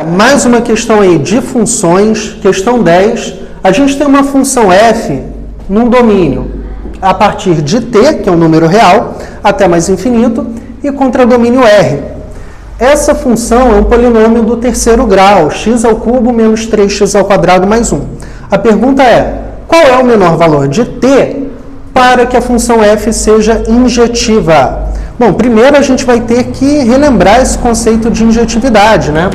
Mais uma questão aí de funções, questão 10. A gente tem uma função f num domínio a partir de t, que é um número real, até mais infinito, e contra domínio R. Essa função é um polinômio do terceiro grau, x ao cubo menos 3x ao quadrado mais 1. A pergunta é, qual é o menor valor de t para que a função f seja injetiva? Bom, primeiro a gente vai ter que relembrar esse conceito de injetividade, né?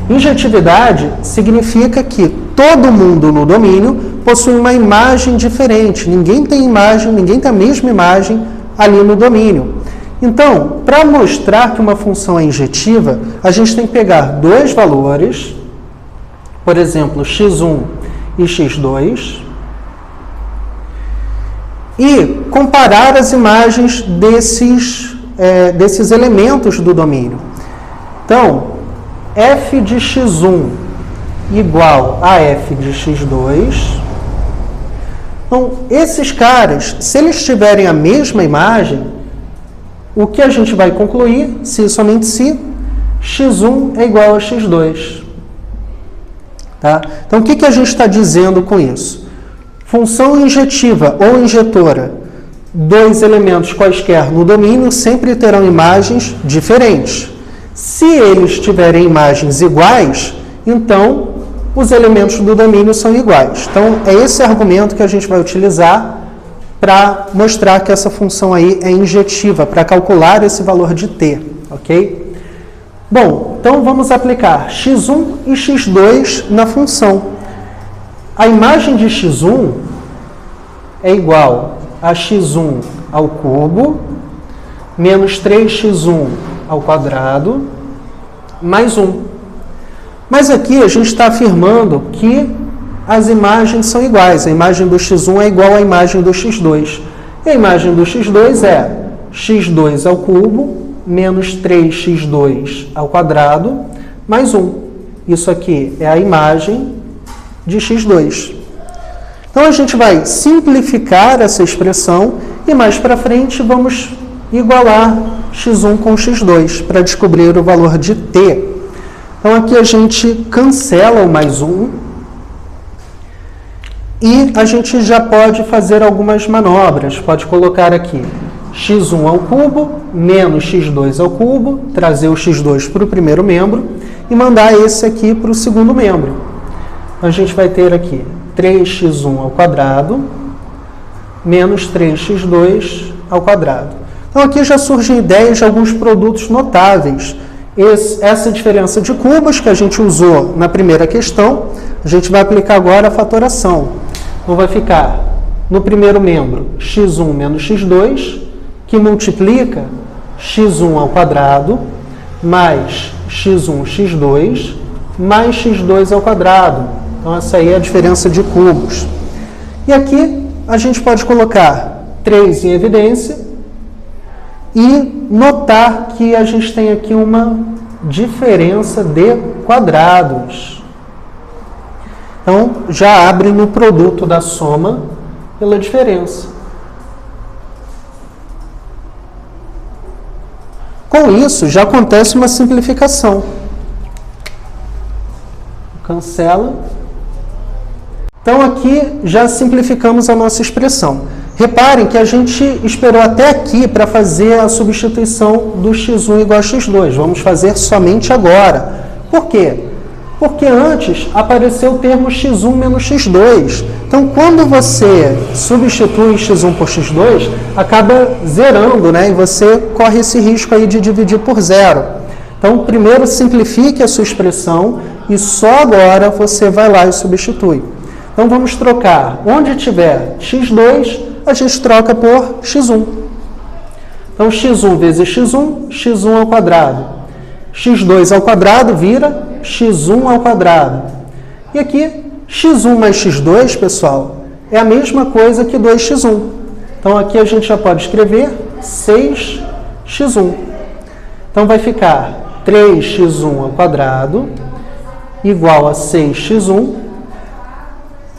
Injetividade significa que todo mundo no domínio possui uma imagem diferente. Ninguém tem a mesma imagem ali no domínio. Então, para mostrar que uma função é injetiva, a gente tem que pegar dois valores, por exemplo, x1 e x2, e comparar as imagens desses elementos do domínio. Então, f de x1 igual a f de x2. Então, esses caras, se eles tiverem a mesma imagem, o que a gente vai concluir, se e somente se, x1 é igual a x2. Tá? Então, o que a gente está dizendo com isso? Função injetiva ou injetora, dois elementos quaisquer no domínio sempre terão imagens diferentes. Se eles tiverem imagens iguais, então os elementos do domínio são iguais. Então, é esse argumento que a gente vai utilizar para mostrar que essa função aí é injetiva, para calcular esse valor de t, ok? Bom, então vamos aplicar x1 e x2 na função. A imagem de x1 é igual a x1 ao cubo menos 3x1 ao quadrado, mais 1. Mas aqui a gente está afirmando que as imagens são iguais. A imagem do x1 é igual à imagem do x2. E a imagem do x2 é x2 ao cubo menos 3x2 ao quadrado, mais 1. Isso aqui é a imagem de x2. Então, a gente vai simplificar essa expressão e mais para frente vamos igualar x1 com x2 para descobrir o valor de t. Então, aqui a gente cancela o mais 1 e a gente já pode fazer algumas manobras. Pode colocar aqui x1 ao cubo menos x2 ao cubo, trazer o x2 para o primeiro membro e mandar esse aqui para o segundo membro. Então, a gente vai ter aqui 3x1 ao quadrado menos 3x2 ao quadrado. Então, aqui já surgem ideias de alguns produtos notáveis. Essa diferença de cubos que a gente usou na primeira questão, a gente vai aplicar agora a fatoração. Então, vai ficar no primeiro membro x1 menos x2, que multiplica x1 ao quadrado mais x1, x2, mais x2 ao quadrado. Então, essa aí é a diferença de cubos. E aqui a gente pode colocar 3 em evidência e notar que a gente tem aqui uma diferença de quadrados. Então, já abre no produto da soma pela diferença. Com isso, já acontece uma simplificação. Cancela. Então, aqui já simplificamos a nossa expressão. Reparem que a gente esperou até aqui para fazer a substituição do x1 igual a x2. Vamos fazer somente agora. Por quê? Porque antes apareceu o termo x1 menos x2. Então, quando você substitui x1 por x2, acaba zerando, né? E você corre esse risco aí de dividir por zero. Então, primeiro simplifique a sua expressão e só agora você vai lá e substitui. Então, vamos trocar. Onde tiver x2, a gente troca por x1. Então, x1 vezes x1, x1 ao quadrado. x2 ao quadrado vira x1 ao quadrado. E aqui, x1 mais x2, pessoal, é a mesma coisa que 2x1. Então, aqui a gente já pode escrever 6x1. Então, vai ficar 3x1 ao quadrado igual a 6x1.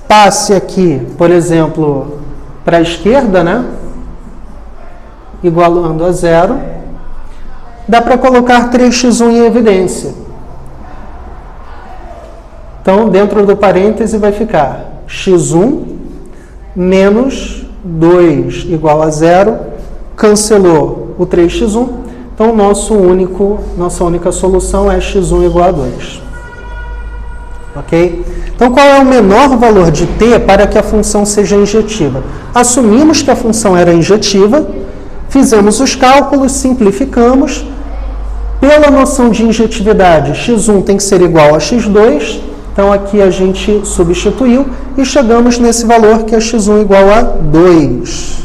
Passe aqui, por exemplo, para a esquerda, né? Igualando a zero. Dá para colocar 3x1 em evidência. Então, dentro do parêntese vai ficar x1 menos 2 igual a 0, cancelou o 3x1, então nossa única solução é x1 igual a 2. Ok? Então, qual é o menor valor de t para que a função seja injetiva? Assumimos que a função era injetiva, fizemos os cálculos, simplificamos. Pela noção de injetividade, x1 tem que ser igual a x2, então aqui a gente substituiu e chegamos nesse valor que é x1 igual a 2.